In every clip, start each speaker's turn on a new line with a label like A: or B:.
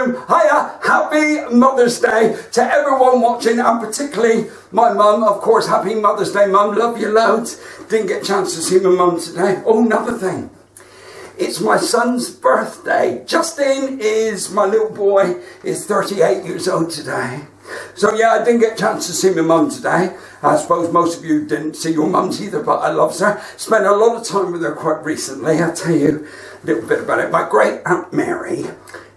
A: room. Hiya, happy Mother's Day to everyone watching, and particularly my mum, of course. Happy Mother's Day, Mum. Love you loads. Didn't get a chance to see my mum today. Oh, another thing. It's my son's birthday. Justin is my little boy, is 38 years old today. So yeah, I didn't get a chance to see my mum today. I suppose most of you didn't see your mums either, but I love her. Spent a lot of time with her quite recently. I'll tell you a little bit about it. My great Aunt Mary,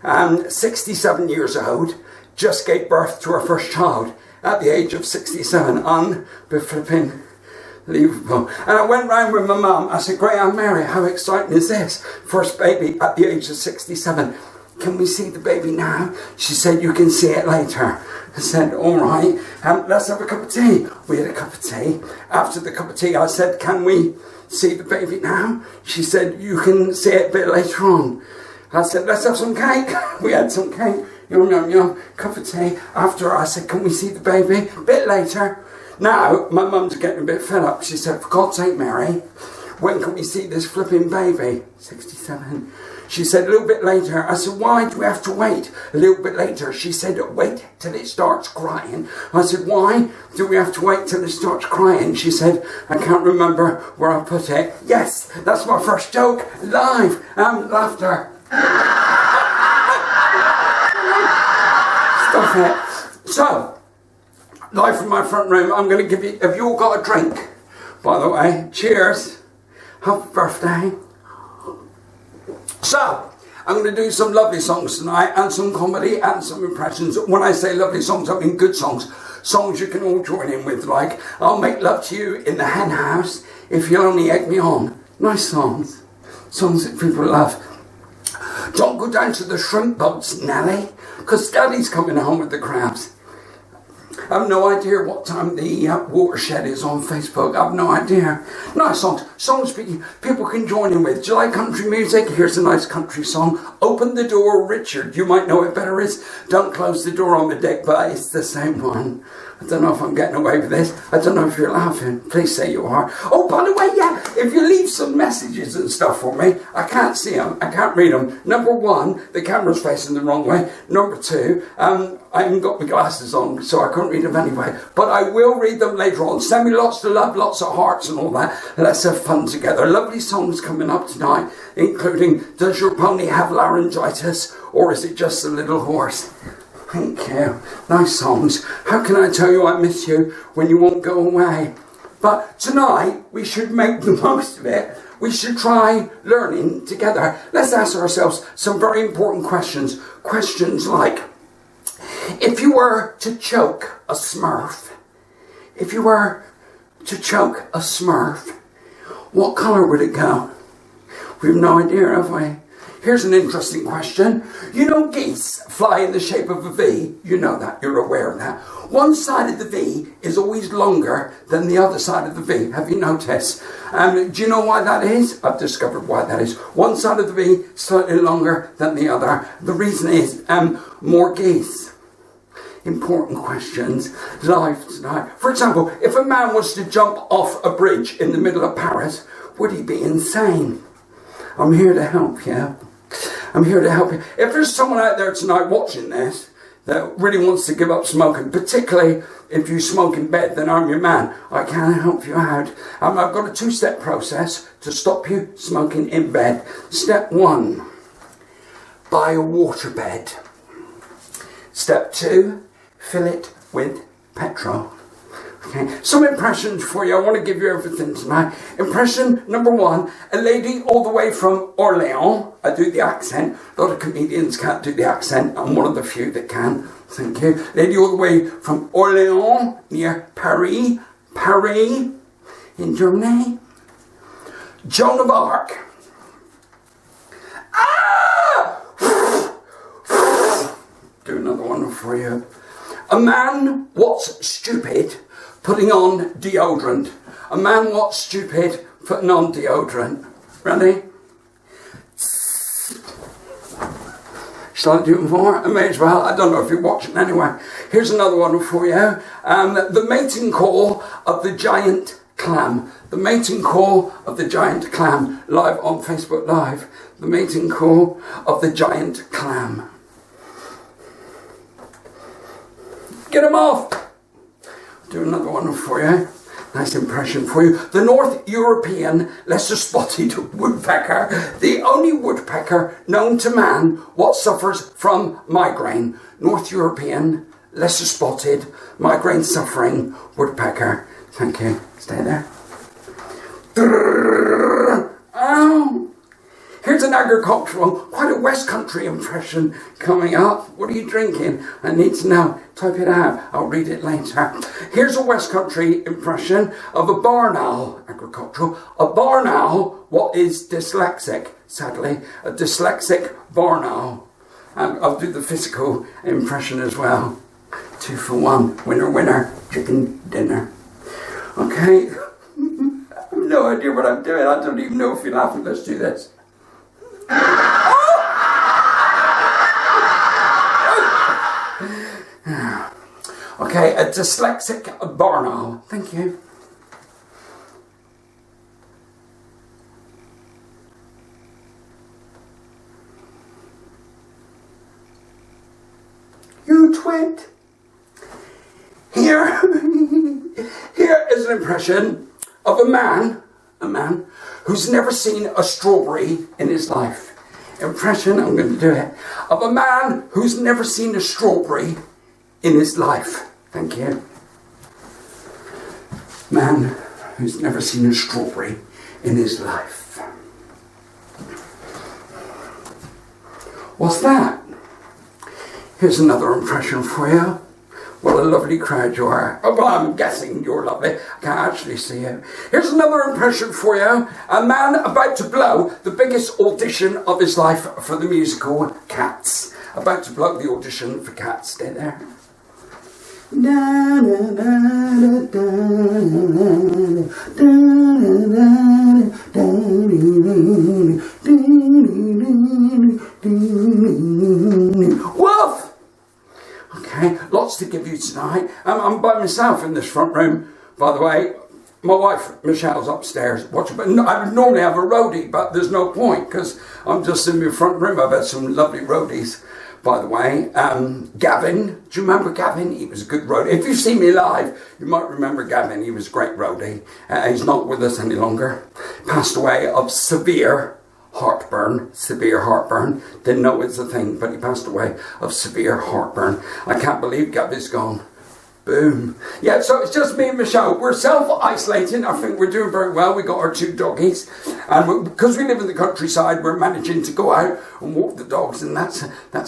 A: 67 years old, just gave birth to her first child at the age of 67. Unbelievable. And I went round with my mum. I said, great Aunt Mary, how exciting is this? First baby at the age of 67. Can we see the baby now? She said, you can see it later. I said, all right, let's have a cup of tea. We had a cup of tea. After the cup of tea, I said, can we see the baby now? She said, you can see it a bit later on. I said, let's have some cake. We had some cake. Yum, yum, yum. Cup of tea. After, I said, can we see the baby? A bit later. Now, my mum's getting a bit fed up. She said, for God's sake, Mary, when can we see this flipping baby? 67. She said, a little bit later. I said, why do we have to wait a little bit later? She said, wait till it starts crying. I said, why do we have to wait till it starts crying? She said, I can't remember where I put it. Yes, that's my first joke. Live. Laughter. Stop it. So, live from my front room, I'm going to give you, have you all got a drink? By the way, cheers. Happy birthday. So, I'm going to do some lovely songs tonight, and some comedy, and some impressions. When I say lovely songs, I mean good songs. Songs you can all join in with, like, I'll make love to you in the hen house if you'll only egg me on. Nice songs. Songs that people love. Don't go down to the shrimp boats, Nelly, because Daddy's coming home with the crabs. I have no idea what time the watershed is on Facebook. I have no idea. Nice songs. Songs people can join in with. Do you like country music? Here's a nice country song. Open the door, Richard. You might know it better as Don't Close the Door on the Dick, but it's the same one. I don't know if I'm getting away with this. I don't know if you're laughing. Please say you are. Oh, by the way, yeah, if you leave some messages and stuff for me, I can't see them. I can't read them. Number one, the camera's facing the wrong way. Number two, I haven't got my glasses on, so I can't read them anyway. But I will read them later on. Send me lots of love, lots of hearts and all that. Let's have fun together. Lovely songs coming up tonight, including Does Your Pony Have Laryngitis, or Is It Just a Little Horse? Thank you. Nice songs. How can I tell you I miss you when you won't go away? But tonight, we should make the most of it. We should try learning together. Let's ask ourselves some very important questions. Questions like, if you were to choke a Smurf, what colour would it go? We have no idea, have we? Here's an interesting question. You know geese fly in the shape of a V. You know that. You're aware of that. One side of the V is always longer than the other side of the V. Have you noticed? Do you know why that is? I've discovered why that is. One side of the V slightly longer than the other. The reason is more geese. Important questions live tonight. For example, if a man was to jump off a bridge in the middle of Paris, would he be insane? I'm here to help you. I'm here to help you. If there's someone out there tonight watching this that really wants to give up smoking, particularly if you smoke in bed, then I'm your man. I can help you out. I've got a two-step process to stop you smoking in bed. Step one, buy a waterbed. Step two, fill it with petrol. Okay, some impressions for you. I want to give you everything tonight. Impression number one, a lady all the way from Orléans. I do the accent. A lot of comedians can't do the accent. I'm one of the few that can. Thank you. Lady all the way from Orléans, near Paris, in Germany. Joan of Arc. Do another one for you. A man what's stupid putting on deodorant. A man what's stupid putting on deodorant. Ready? Shall I do more? I may as well. I don't know if you're watching anyway. Here's another one for you. The mating call of the giant clam. The mating call of the giant clam. Live on Facebook Live. The mating call of the giant clam. Get them off. Do another one for you. Nice impression for you. The North European lesser spotted woodpecker, the only woodpecker known to man what suffers from migraine. North European lesser spotted migraine suffering woodpecker. Thank you. Stay there. Oh. Here's an agricultural, quite a West Country impression coming up. What are you drinking? I need to know. Type it out. I'll read it later. Here's a West Country impression of a barn owl, agricultural. A barn owl, what is dyslexic, sadly. A dyslexic barn owl. I'll do the physical impression as well. 2 for 1. Winner, winner. Chicken dinner. Okay. I have no idea what I'm doing. I don't even know if you're laughing. Let's do this. Okay, a dyslexic barn owl. Thank you. You twit. Here is an impression of a man who's never seen a strawberry in his life. Impression, I'm going to do it, of a man who's never seen a strawberry in his life. Thank you. Man who's never seen a strawberry in his life. What's that? Here's another impression for you. What a lovely crowd you are. Oh, well, I'm guessing you're lovely. I can't actually see you. Here's another impression for you. A man about to blow the biggest audition of his life for the musical Cats. About to blow the audition for Cats. Stay there. Woof! Okay, lots to give you tonight. I'm by myself in this front room, by the way. My wife, Michelle's upstairs watching, but I would normally have a roadie, but there's no point because I'm just in my front room. I've had some lovely roadies, by the way. Gavin, do you remember Gavin? He was a good roadie. If you've seen me live, you might remember Gavin. He was a great roadie. He's not with us any longer. Passed away of severe heartburn. Didn't know it's a thing, but he passed away of severe heartburn. I can't believe Gabby's gone. Boom. Yeah, so it's just me and Michelle. We're self-isolating. I think we're doing very well. We got our 2 doggies. And because we live in the countryside, we're managing to go out and walk the dogs. And that's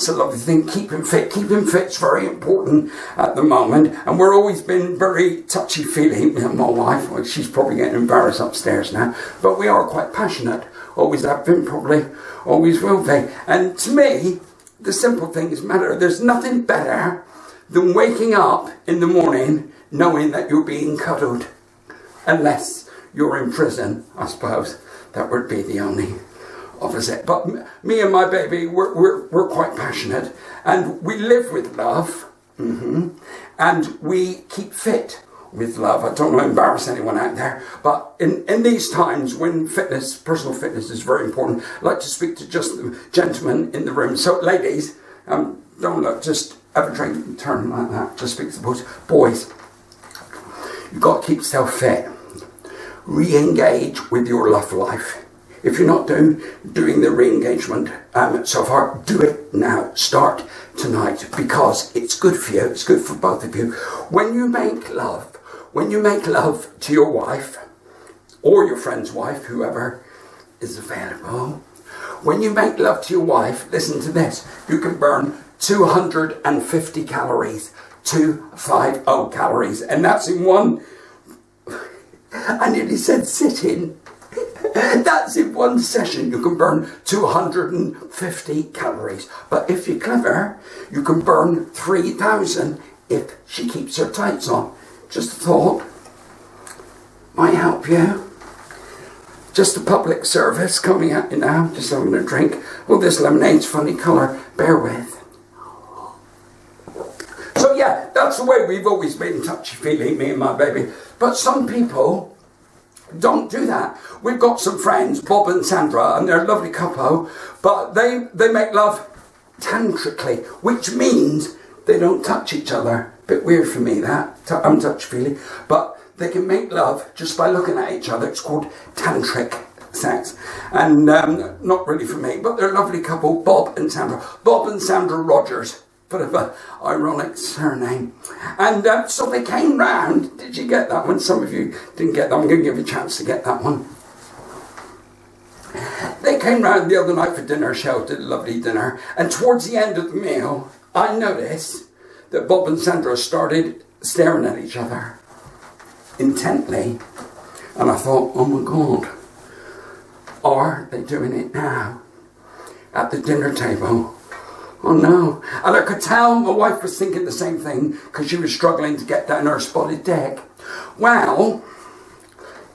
A: a lovely thing. Keeping fit. Keeping fit's very important at the moment. And we're always been very touchy-feely. My wife, well, she's probably getting embarrassed upstairs now. But we are quite passionate. Always have been, probably always will be. And to me, the simple things matter. There's nothing better than waking up in the morning knowing that you're being cuddled. Unless you're in prison, I suppose. That would be the only opposite. But me and my baby, we're quite passionate. And we live with love. And we keep fit with love. I don't want to embarrass anyone out there. But in these times when personal fitness is very important, I'd like to speak to just the gentlemen in the room. So ladies, don't look, just have a drink and turn like that. Just speak to the boys. Boys, you've got to keep yourself fit. Re-engage with your love life. If you're not doing the re-engagement so far, do it now. Start tonight because it's good for you. It's good for both of you. When you make love to your wife or your friend's wife, whoever is available, when you make love to your wife, listen to this, you can burn 250 calories, 250 calories, and that's in one, I nearly said sitting, that's in one session. You can burn 250 calories, but if you're clever, you can burn 3,000 if she keeps her tights on. Just a thought, might help you. Just a public service coming at you now, just having a drink. Oh, this lemonade's funny colour, bear with. So yeah, that's the way we've always been touchy-feely, me and my baby. But some people don't do that. We've got some friends, Bob and Sandra, and they're a lovely couple, but they make love tantrically, which means they don't touch each other Bit weird for me, that. I'm touchy-feely. But they can make love just by looking at each other. It's called Tantric Sex. And not really for me, but they're a lovely couple, Bob and Sandra. Bob and Sandra Rogers. Bit of an ironic surname. And so they came round. Did you get that one? Some of you didn't get that. I'm going to give you a chance to get that one. They came round the other night for dinner. Shell did a lovely dinner. And towards the end of the meal, I noticed that Bob and Sandra started staring at each other intently. And I thought, oh my God, are they doing it now? At the dinner table? Oh no. And I could tell my wife was thinking the same thing because she was struggling to get down her spotted dick. Well,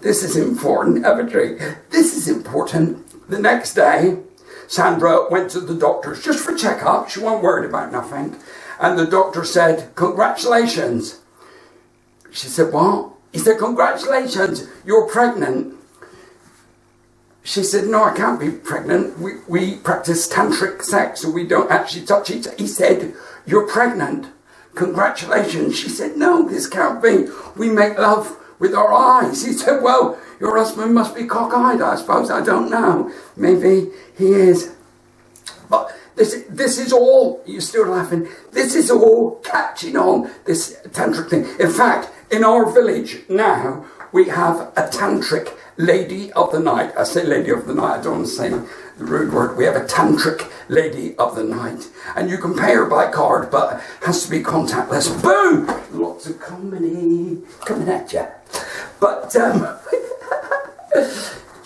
A: this is important, Everdry. This is important. The next day, Sandra went to the doctor's just for a checkup. She wasn't worried about nothing. And the doctor said, congratulations. She said, what? He said, congratulations, you're pregnant. She said, no, I can't be pregnant. We practice tantric sex, so we don't actually touch each other. He said, you're pregnant. Congratulations. She said, no, this can't be. We make love with our eyes. He said, well, your husband must be cockeyed, I suppose. I don't know. Maybe he is. But this is all, you're still laughing, this is all catching on, this tantric thing. In fact, in our village now, we have a tantric lady of the night. I say lady of the night, I don't want to say the rude word. We have a tantric lady of the night. And you can pay her by card, but it has to be contactless. Boom! Lots of comedy coming at you. But, do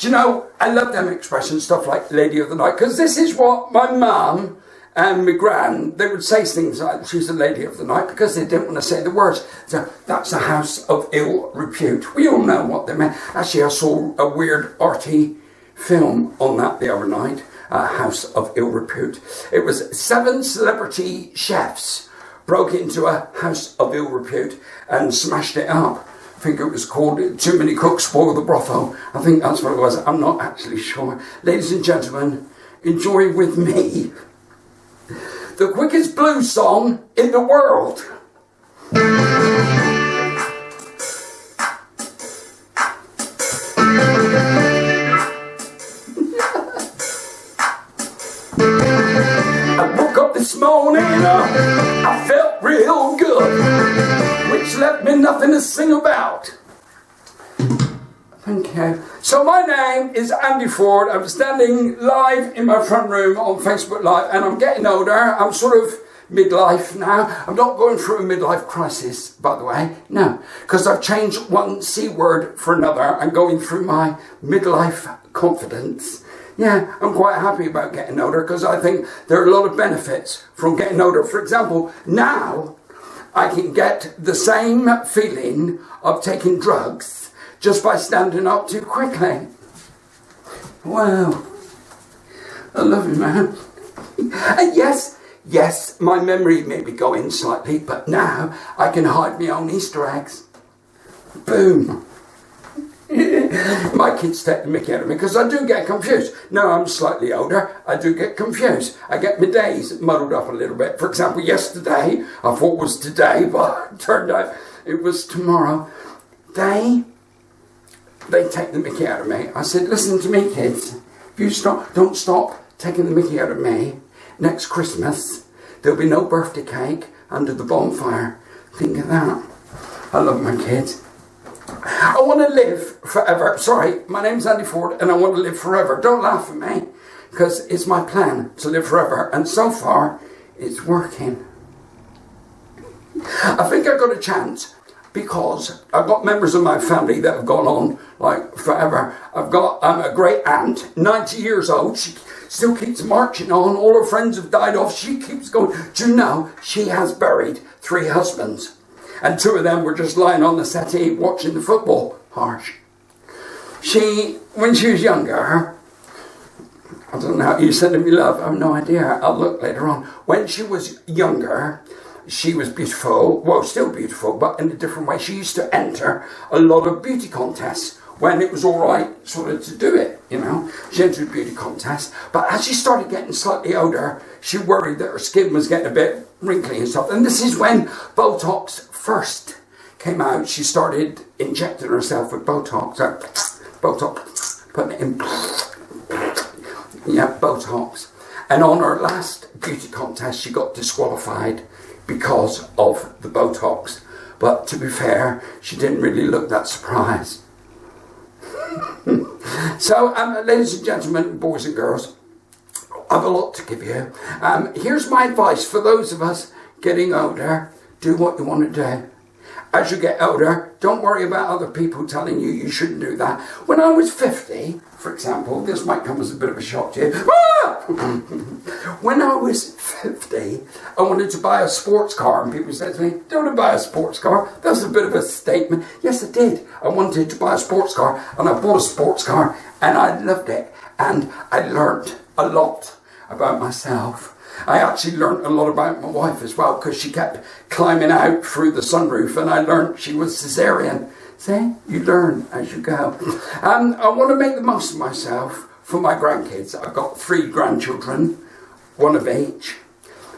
A: you know, I love them expressions, stuff like lady of the night, because this is what my mum and my gran, they would say things like, she's a lady of the night, because they didn't want to say the words. So that's a house of ill repute. We all know what they meant. Actually, I saw a weird arty film on that the other night, a house of ill repute. It was 7 celebrity chefs broke into a house of ill repute and smashed it up. I think it was called Too Many Cooks Spoil the Brothel. I think that's what it was. I'm not actually sure. Ladies and gentlemen, enjoy with me the quickest blues song in the world. I woke up this morning, I felt real good, which left me nothing to sing about. Thank you. So my name is Andy Ford. I'm standing live in my front room on Facebook Live, and I'm getting older. I'm sort of midlife now. I'm not going through a midlife crisis, by the way. No, because I've changed one C word for another. I'm going through my midlife confidence. Yeah, I'm quite happy about getting older because I think there are a lot of benefits from getting older. For example, now I can get the same feeling of taking drugs just by standing up too quickly. Wow. I love you, man. And yes, my memory may be going slightly, but now I can hide my own Easter eggs. Boom. My kids take the mickey out of me because I do get confused. Now I'm slightly older, I do get confused. I get my days muddled up a little bit. For example, yesterday, I thought it was today, but it turned out it was tomorrow. They take the mickey out of me. I said, listen to me, kids. If you don't stop taking the mickey out of me, next Christmas, there'll be no birthday cake under the bonfire. Think of that. I love my kids. I want to live forever. Sorry, my name's Andy Ford, and I want to live forever. Don't laugh at me, because it's my plan to live forever. And so far, it's working. I think I got a chance because I've got members of my family that have gone on like forever. I've got a great aunt, 90 years old. She still keeps marching on. All her friends have died off. She keeps going. Do you know, she has buried 3 husbands. And 2 of them were just lying on the settee watching the football. Harsh. When she was younger, I don't know, you sending me love, I have no idea. I'll look later on. When she was younger, she was beautiful, well, still beautiful, but in a different way. She used to enter a lot of beauty contests when it was all right sort of to do it, you know. She entered a beauty contest. But as she started getting slightly older, she worried that her skin was getting a bit wrinkly and stuff. And this is when Botox first came out. She started injecting herself with Botox. Botox, putting it in. Yeah, Botox. And on her last beauty contest, she got disqualified because of the Botox. But to be fair, she didn't really look that surprised. So, ladies and gentlemen, boys and girls, I have a lot to give you. Here's my advice for those of us getting older. Do what you want to do. As you get older, don't worry about other people telling you you shouldn't do that. When I was 50, for example, this might come as a bit of a shock to you. When I was 50, I wanted to buy a sports car, and people said to me, don't buy a sports car. That's a bit of a statement. Yes, I did. I wanted to buy a sports car, and I bought a sports car, and I loved it. And I learned a lot about myself. I actually learned a lot about my wife as well, because she kept climbing out through the sunroof, and I learned she was cesarean. See, you learn as you go. I want to make the most of myself for my grandkids. I've got 3 grandchildren, 1 of each,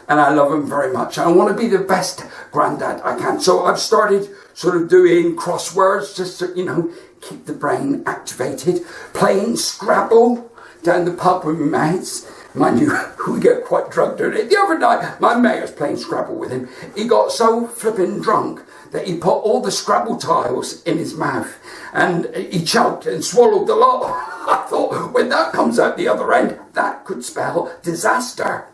A: and I love them very much. I want to be the best granddad I can. So I've started sort of doing crosswords just to, keep the brain activated, playing Scrabble down the pub with my mates. Mind you, we get quite drunk doing it. The other night, my mate was playing Scrabble with him. He got so flipping drunk that he put all the Scrabble tiles in his mouth, and he choked and swallowed the lot. I thought, when that comes out the other end, that could spell disaster.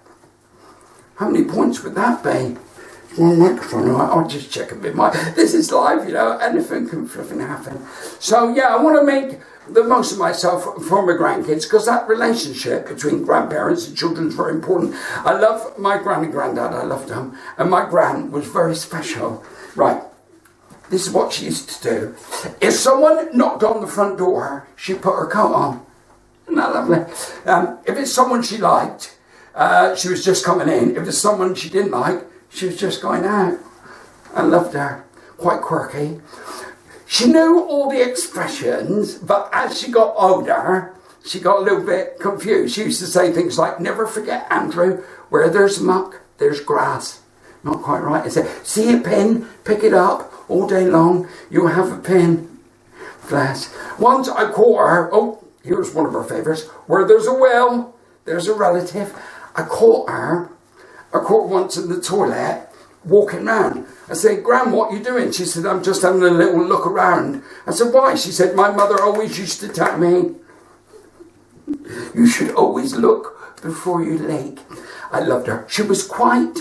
A: How many points would that be? One microphone, I'll just check a bit. This is live, anything can flipping happen. So yeah, I want to make the most of myself for my grandkids, because that relationship between grandparents and children is very important. I love my gran and granddad, I loved them, and my gran was very special. Right, this is what she used to do. If someone knocked on the front door, she put her coat on. Isn't that lovely? If it's someone she liked, she was just coming in. If it's someone she didn't like, she was just going out. I loved her. Quite quirky. She knew all the expressions, but as she got older, she got a little bit confused. She used to say things like, never forget, Andrew, where there's muck, there's grass. Not quite right. I said, see a pin, pick it up all day long, you'll have a pin. Bless. Once I caught her, here's one of her favourites, where there's a well, there's a relative. I caught her once in the toilet, walking round. I said, Gran, what are you doing? She said, I'm just having a little look around. I said, why? She said, my mother always used to tell me, you should always look before you leak. I loved her. She was quite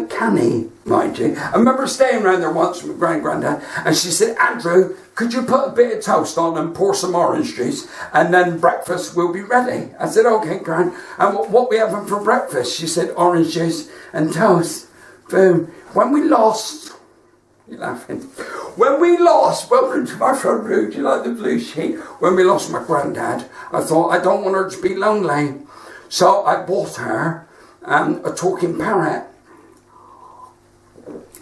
A: canny, mind you. I remember staying around there once with my granddad, and she said, Andrew, could you put a bit of toast on and pour some orange juice, and then breakfast will be ready? I said, okay, Gran. And what we having for breakfast? She said, orange juice and toast. Boom. When we lost, you're laughing. When we lost, welcome to my front room, do you like the blue sheet? When we lost my granddad, I thought, I don't want her to be lonely. So I bought her a talking parrot.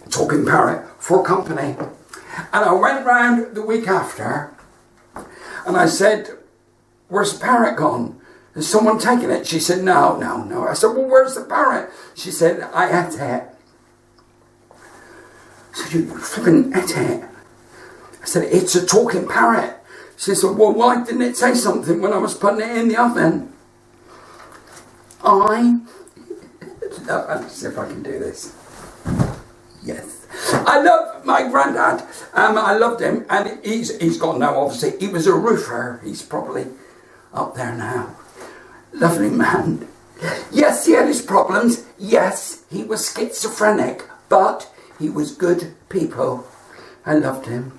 A: Talking parrot for company. And I went round the week after, and I said, where's the parrot gone? Has someone taken it? She said, no. I said, well, where's the parrot? She said, I ate it. I said, you flipping ate it? I said, it's a talking parrot. She said, well, why didn't it say something when I was putting it in the oven? Let's see if I can do this. Yes. I love my granddad. I loved him, and he's gone now, obviously. He was a roofer. He's probably up there now. Lovely man. Yes, he had his problems. Yes, he was schizophrenic, but he was good people. I loved him.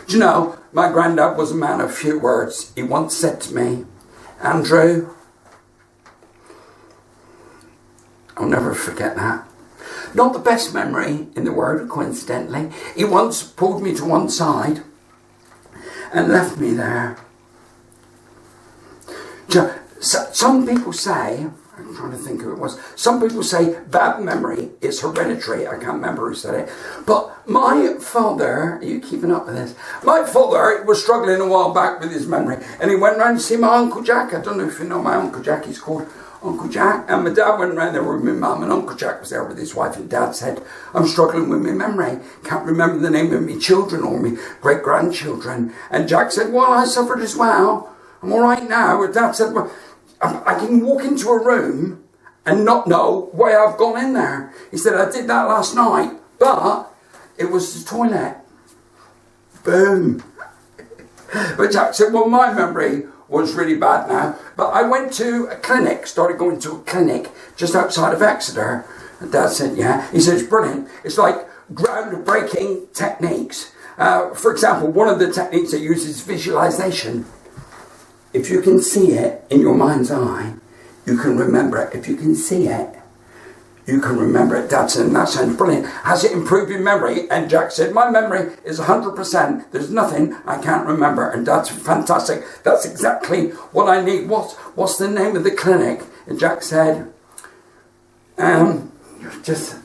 A: Do you know, my granddad was a man of few words. He once said to me, Andrew, I'll never forget that. Not the best memory in the world, coincidentally. He once pulled me to one side and left me there. Some people say, I'm trying to think who it was, some people say bad memory is hereditary. I can't remember who said it. But my father, are you keeping up with this? My father was struggling a while back with his memory, and he went round to see my Uncle Jack. I don't know if you know my Uncle Jack. He's called Uncle Jack. And my dad went round there with my mum, and Uncle Jack was there with his wife, and Dad said, I'm struggling with my memory. Can't remember the name of my children or my great-grandchildren. And Jack said, well, I suffered as well. I'm all right now. And Dad said, well, I can walk into a room and not know why I've gone in there. He said, I did that last night, but it was the toilet. Boom. But Jack said, well, my memory was really bad now. But I went to a clinic, started going to a clinic just outside of Exeter. And Dad said, yeah. He said, it's brilliant. It's like groundbreaking techniques. For example, one of the techniques they use is visualization. If you can see it in your mind's eye, you can remember it. If you can see it, you can remember it. Dad said, that sounds brilliant. Has it improved your memory? And Jack said, my memory is 100%. There's nothing I can't remember. And Dad's fantastic. That's exactly what I need. What's the name of the clinic? And Jack said, just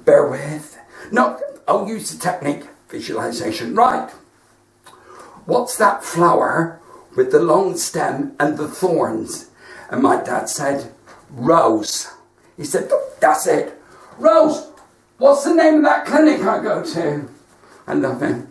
A: bear with. No, I'll use the technique, visualization. Right. What's that flower with the long stem and the thorns? And my dad said, rose. He said, that's it. Rose, what's the name of that clinic I go to? I love him.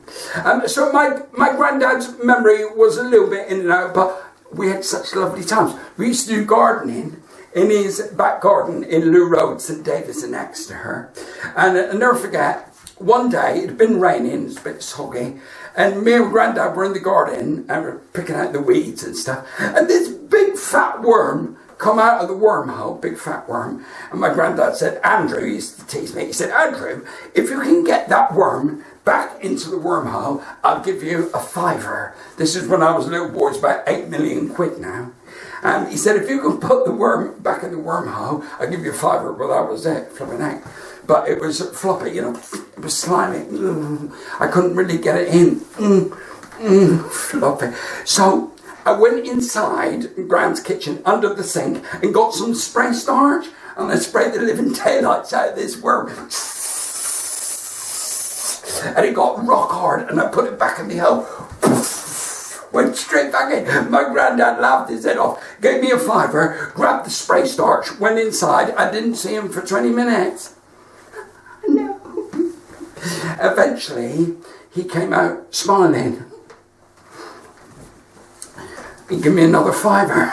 A: So my granddad's memory was a little bit in and out, but we had such lovely times. We used to do gardening in his back garden in Lou Road, St David's in Exeter. And I'll never forget, one day, it had been raining, it was a bit soggy, and me and Granddad were in the garden and we're picking out the weeds and stuff. And this big fat worm come out of the wormhole, big fat worm. And my Granddad said, Andrew, he used to tease me, he said, Andrew, if you can get that worm back into the wormhole, I'll give you a £5. This is when I was a little boy, it's about 8 million quid now. And he said, if you can put the worm back in the wormhole, I'll give you a £5. Well, that was it, flipping heck. But it was floppy, you know, it was slimy. I couldn't really get it in. Floppy. So I went inside Grand's kitchen under the sink and got some spray starch, and I sprayed the living daylights out of this worm. And it got rock hard, and I put it back in the hole. Went straight back in. My Granddad laughed his head off, gave me a £5, grabbed the spray starch, went inside. I didn't see him for 20 minutes. No. Eventually, he came out smiling. He gave me another £5.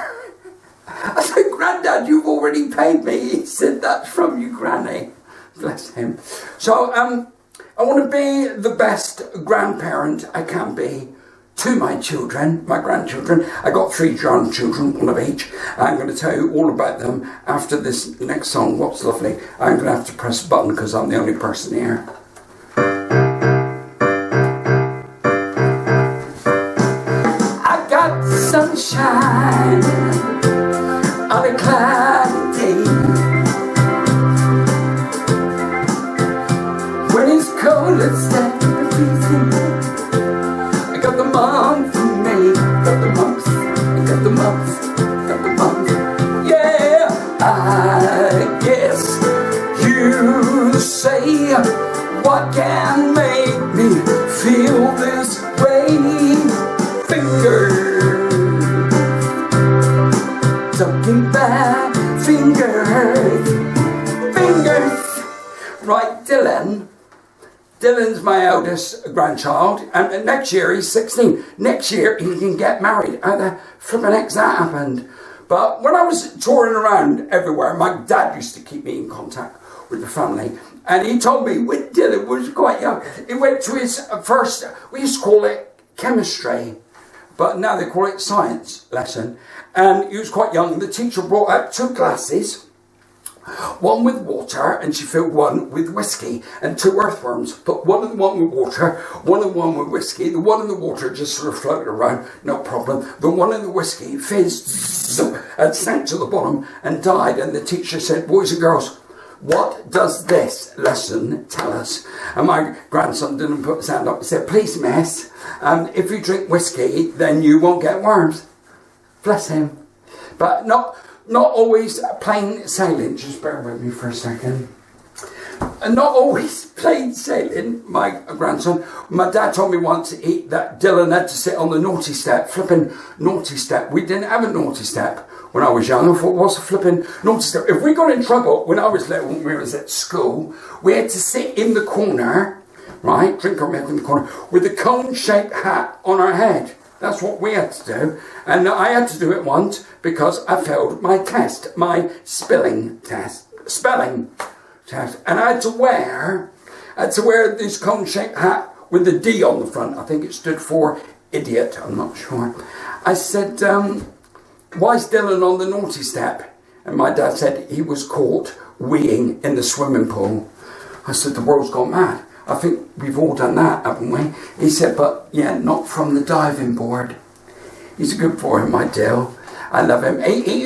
A: I said, Granddad, you've already paid me. He said, that's from you, Granny. Bless him. So, I want to be the best grandparent I can be to my children, my grandchildren. I got 3 grandchildren, one of each. I'm going to tell you all about them after this next song, What's Lovely. I'm going to have to press a button because I'm the only person here. I got sunshine on a cloudy day. When it's cold, it's starting to freeze. I got the month for me, got the months, I got the months, got the months. Yeah, I guess you say, what can make me feel this way? Fingers, talking back, fingers. Right, Dylan's my eldest grandchild, and next year he's 16. Next year he can get married. How the flippin' heck's that happened? But when I was touring around everywhere, my dad used to keep me in contact with the family, and he told me when Dylan was quite young, he went to his first, we used to call it chemistry, but now they call it science lesson, and he was quite young. The teacher brought out 2 glasses, one with water, and she filled one with whiskey, and 2 earthworms. Put one in the one with water, one in the one with whiskey. The one in the water just sort of floated around, no problem. The one in the whiskey fizzed and sank to the bottom and died. And the teacher said, boys and girls, what does this lesson tell us? And my grandson didn't put his hand up and said, please miss, if you drink whiskey, then you won't get worms. Bless him. But not always plain sailing. Just bear with me for a second. not always plain sailing, my grandson. My dad told me once that Dylan had to sit on the naughty step, flipping naughty step. We didn't have a naughty step when I was young. I thought, what's a flipping naughty step? If we got in trouble when I was little, when we was at school, we had to sit in the corner, right, drink our milk in the corner, with a cone-shaped hat on our head. That's what we had to do. And I had to do it once because I failed my test, my spelling test. And I had to wear this cone-shaped hat with a D on the front. I think it stood for idiot, I'm not sure. I said, why is Dylan on the naughty step? And my dad said he was caught weeing in the swimming pool. I said, the world's gone mad. I think we've all done that, haven't we? He said, but yeah, not from the diving board. He's a good boy, my dear. I love him. He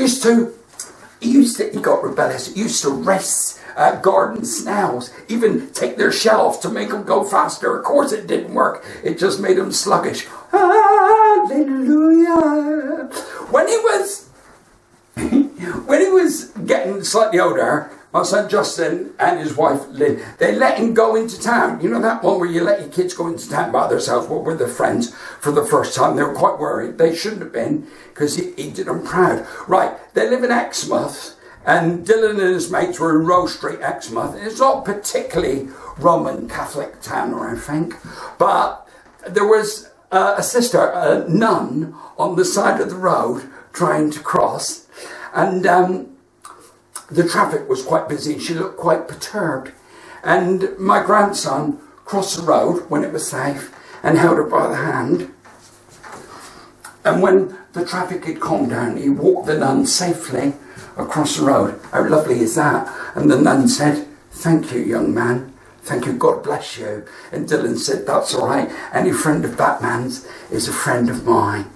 A: got rebellious. He used to race garden snails, even take their shell off to make them go faster. Of course it didn't work. It just made them sluggish. Hallelujah. When he was getting slightly older, my son Justin and his wife Lynn, they let him go into town. You know that one where you let your kids go into town by themselves with their friends for the first time? They were quite worried. They shouldn't have been, because he did them proud. Right, they live in Exmouth, and Dylan and his mates were in Rose Street, Exmouth. It's not particularly Roman Catholic town or anything, but there was a sister, a nun, on the side of the road trying to cross, and the traffic was quite busy. She looked quite perturbed. And my grandson crossed the road when it was safe and held her by the hand. And when the traffic had calmed down, he walked the nun safely across the road. How lovely is that? And the nun said, thank you, young man. Thank you, God bless you. And Dylan said, that's all right. Any friend of Batman's is a friend of mine.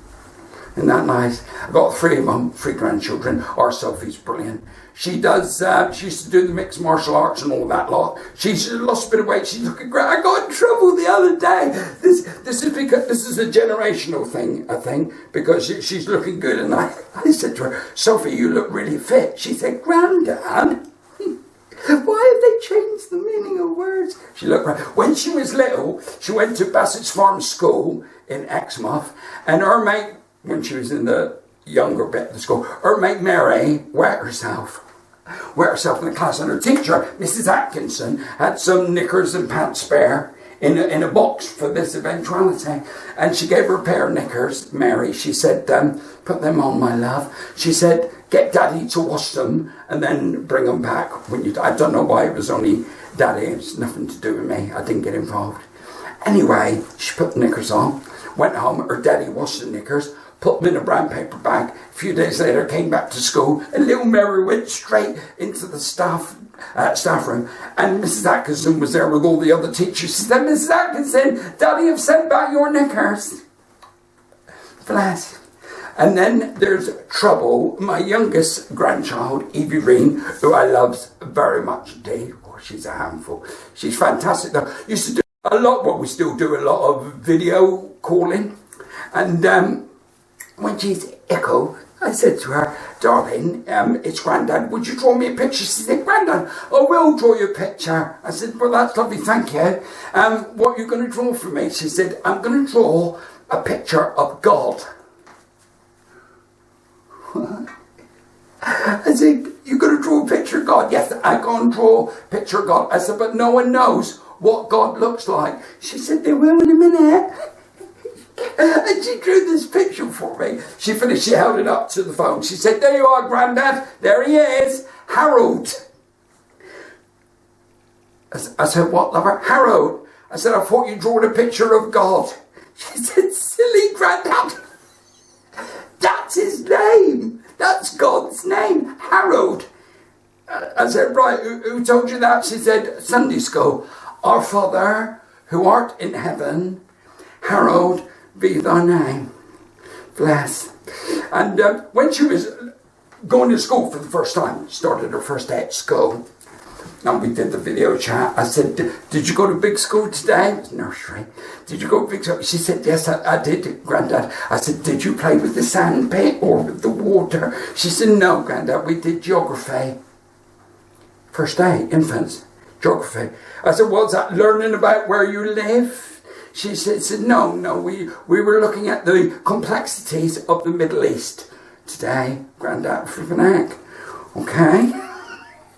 A: Isn't that nice? I've got 3 of them, 3 grandchildren. Our Sophie's brilliant. She does, she used to do the mixed martial arts and all that lot. She's lost a bit of weight. She's looking great. I got in trouble the other day. This is because this is a generational thing, I think, because she's looking good. And I said to her, Sophie, you look really fit. She said, Grandad, why have they changed the meaning of words? She looked right. When she was little, she went to Bassett's Farm School in Exmouth, and her mate, when she was in the younger bit of the school, her mate Mary wet herself in the class, and her teacher, Mrs. Atkinson, had some knickers and pants spare in a box for this eventuality, and she gave her a pair of knickers, Mary. She said, put them on, my love. She said, get Daddy to wash them and then bring them back when you. I don't know why it was only Daddy. It's nothing to do with me. I didn't get involved. Anyway, she put the knickers on, went home. Her daddy washed the knickers, put them in a brown paper bag. A few days later, came back to school, and little Mary went straight into the staff room, and Mrs. Atkinson was there with all the other teachers. She said, Mrs. Atkinson, Daddy have sent back your knickers. Bless. And then there's trouble. My youngest grandchild, Evie Reen, who I love very much indeed. Oh, she's a handful. She's fantastic though. Used to do a lot, well, we still do a lot of video calling. And when she's ill, I said to her, darling, it's Grandad, would you draw me a picture? She said, Grandad, I will draw you a picture. I said, well, that's lovely, thank you. What are you going to draw for me? She said, I'm going to draw a picture of God. I said, you're going to draw a picture of God? Yes, I'm going to draw a picture of God. I said, but no one knows what God looks like. She said, they will in a minute. And she drew this picture for me. She finished, she held it up to the phone. She said, there you are, Grandad. There he is, Harold. I said, what, lover? Harold. I said, I thought you drew a picture of God. She said, silly Grandad. That's his name. That's God's name, Harold. I said, right, who told you that? She said, Sunday school. Our Father, who art in heaven, Harold be thy name. Bless. And when she was going to school for the first time, started her first day at school, and we did the video chat. I said, did you go to big school today? It was nursery. Did you go to big school? She said, yes, I did, Grandad. I said, did you play with the sand pit or with the water? She said, no, Grandad, we did geography. First day, infants. Geography. I said, what's that, learning about where you live? She said, no, we were looking at the complexities of the Middle East today. Grandad flipping heck. Okay.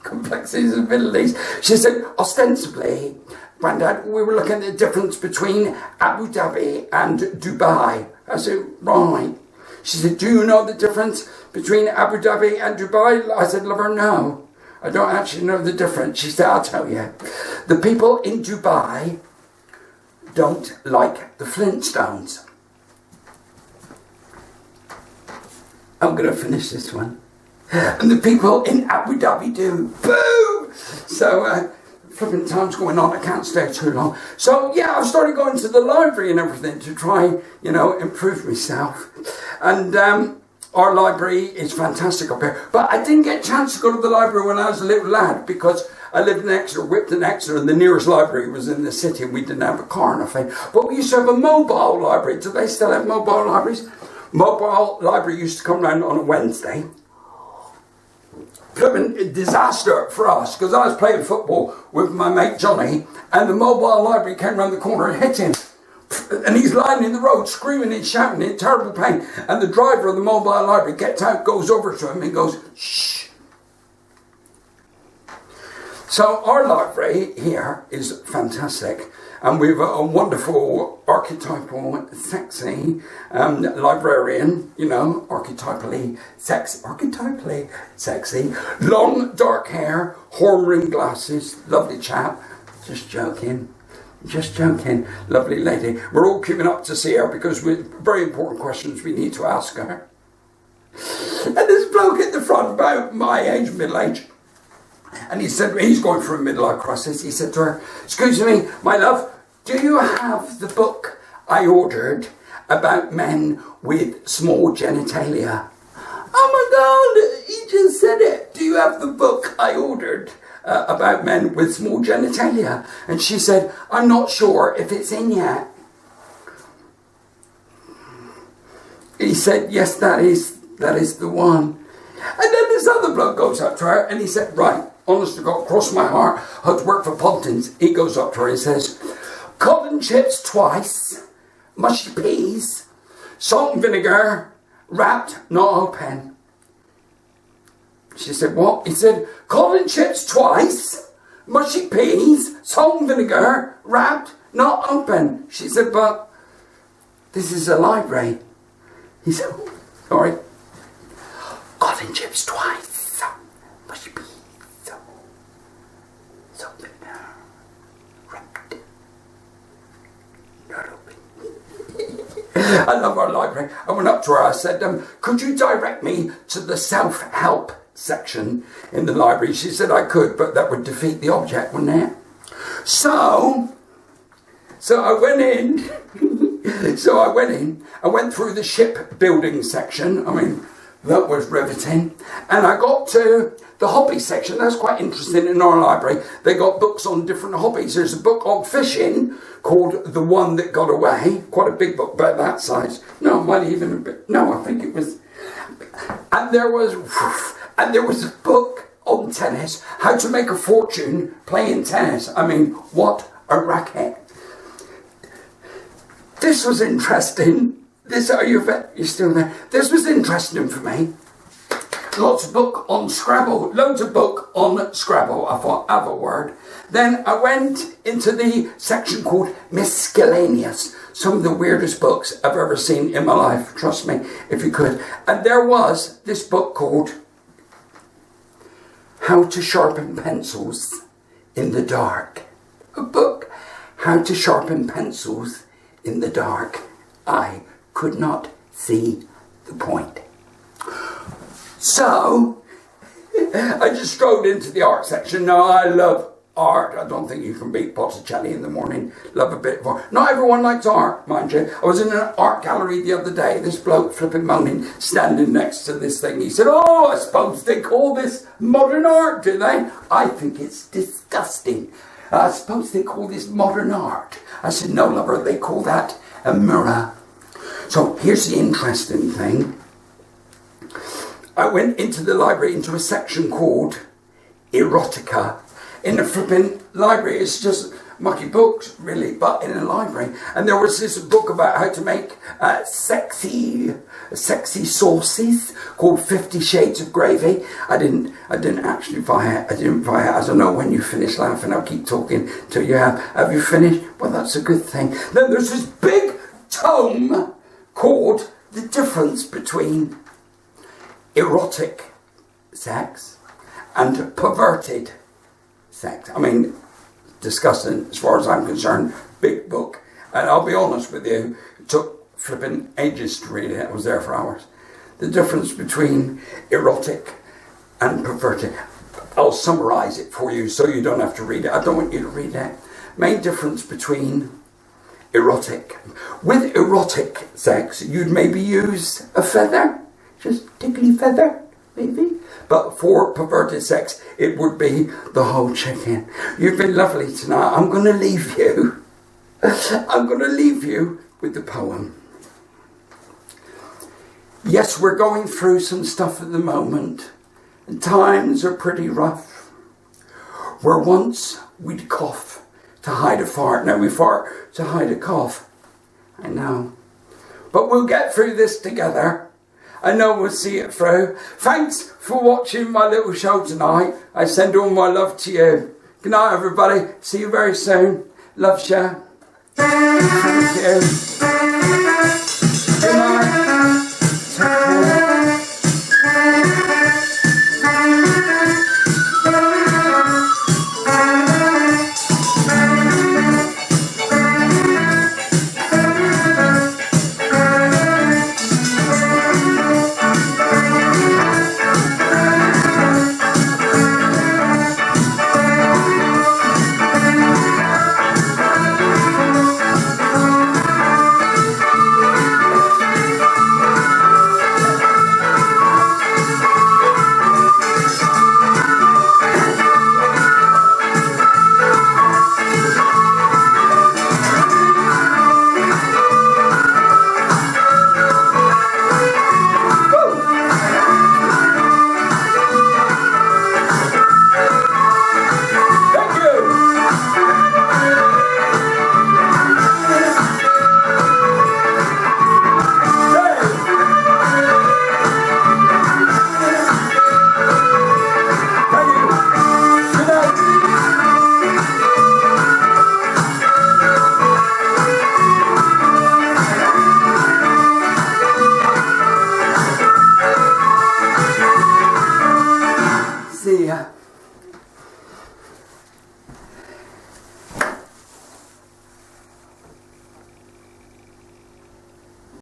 A: Complexities of the Middle East. She said, ostensibly, Grandad, we were looking at the difference between Abu Dhabi and Dubai. I said, right. She said, do you know the difference between Abu Dhabi and Dubai? I said, lover, no. I don't actually know the difference. She said, I'll tell you. The people in Dubai don't like the Flintstones. I'm going to finish this one. And the people in Abu Dhabi do. Boo! So, flipping time's going on. I can't stay too long. So, yeah, I've started going to the library and everything to try, improve myself. And our library is fantastic up here. But I didn't get a chance to go to the library when I was a little lad because I lived in Exeter, whipped in Exeter, and the nearest library was in the city and we didn't have a car or nothing. But we used to have a mobile library. Do they still have mobile libraries? Mobile library used to come round on a Wednesday. Flipping disaster for us because I was playing football with my mate Johnny and the mobile library came round the corner and hit him. And he's lying in the road screaming and shouting in terrible pain. And the driver of the mobile library gets out, goes over to him and goes, shh. So our library here is fantastic. And we've a wonderful archetypal, sexy librarian, archetypally sexy, long dark hair, horn rimmed glasses, lovely chap, just joking, lovely lady. We're all queuing up to see her because we've very important questions we need to ask her. And this bloke at the front, about my age, middle age, and he said, he's going through a midlife crisis. He said to her, excuse me, my love, do you have the book I ordered about men with small genitalia? Oh my God, he just said it. Do you have the book I ordered about men with small genitalia? And she said, I'm not sure if it's in yet. He said, yes, that is the one. And then this other bloke goes up to her and he said, right, honest to God, cross my heart, I had to work for Pontins. He goes up to her and says, cod and chips twice, mushy peas, salt and vinegar, wrapped, not open. She said, what? He said, cod and chips twice, mushy peas, salt and vinegar, wrapped, not open. She said, but this is a library. He said, sorry. Cod and chips twice, mushy peas, salt and vinegar, wrapped, not open. I love our library. I went up to her, I said, could you direct me to the self-help section in the library? She said I could, but that would defeat the object, wouldn't it? So I went in. I went through the shipbuilding section. I mean, that was riveting. And I got to the hobby section. That's quite interesting in our library. They got books on different hobbies. There's a book on fishing called The One That Got Away. Quite a big book, about that size. No, it might even a bit. No, I think it was. And there was a book on tennis, how to make a fortune playing tennis. I mean, what a racket. This was interesting. You're still there? This was interesting for me. Lots of book on Scrabble. Loads of book on Scrabble. I thought, have a word. Then I went into the section called Miscellaneous. Some of the weirdest books I've ever seen in my life. Trust me, if you could. And there was this book called How to Sharpen Pencils in the Dark. A book. How to Sharpen Pencils in the Dark. I could not see the point. So, I just strolled into the art section. Now, I love art. I don't think you can beat Botticelli in the morning. Love a bit of art. Not everyone likes art, mind you. I was in an art gallery the other day. This bloke flipping moaning, standing next to this thing. He said, oh, I suppose they call this modern art, do they? I think it's disgusting. I suppose they call this modern art. I said, no, lover, they call that a mirror. So here's the interesting thing. I went into the library into a section called Erotica. in the flipping library. It's just mucky books, really, but in a library. And there was this book about how to make sexy sauces called 50 Shades of Gravy. I didn't actually buy it. I didn't buy it. I don't know when you finish laughing. I'll keep talking till you have. Have you finished? Well, that's a good thing. Then there's this big tome called The Difference Between Erotic Sex and Perverted Sex. I mean, disgusting as far as I'm concerned. Big book. And I'll be honest with you, it took flipping ages to read it. I was there for hours. The difference between erotic and perverted. I'll summarise it for you so you don't have to read it. I don't want you to read it. Main difference between erotic. With erotic sex, you'd maybe use a feather. Just tickly feather, maybe. But for perverted sex, it would be the whole chicken. You've been lovely tonight. I'm going to leave you. I'm going to leave you with the poem. Yes, we're going through some stuff at the moment. And times are pretty rough. Where once we'd cough to hide a fart. Now we fart to hide a cough. I know. But we'll get through this together. I know we'll see it through. Thanks for watching my little show tonight. I send all my love to you. Good night, everybody. See you very soon. Love you. Thank you. Good night. Take care. See ya.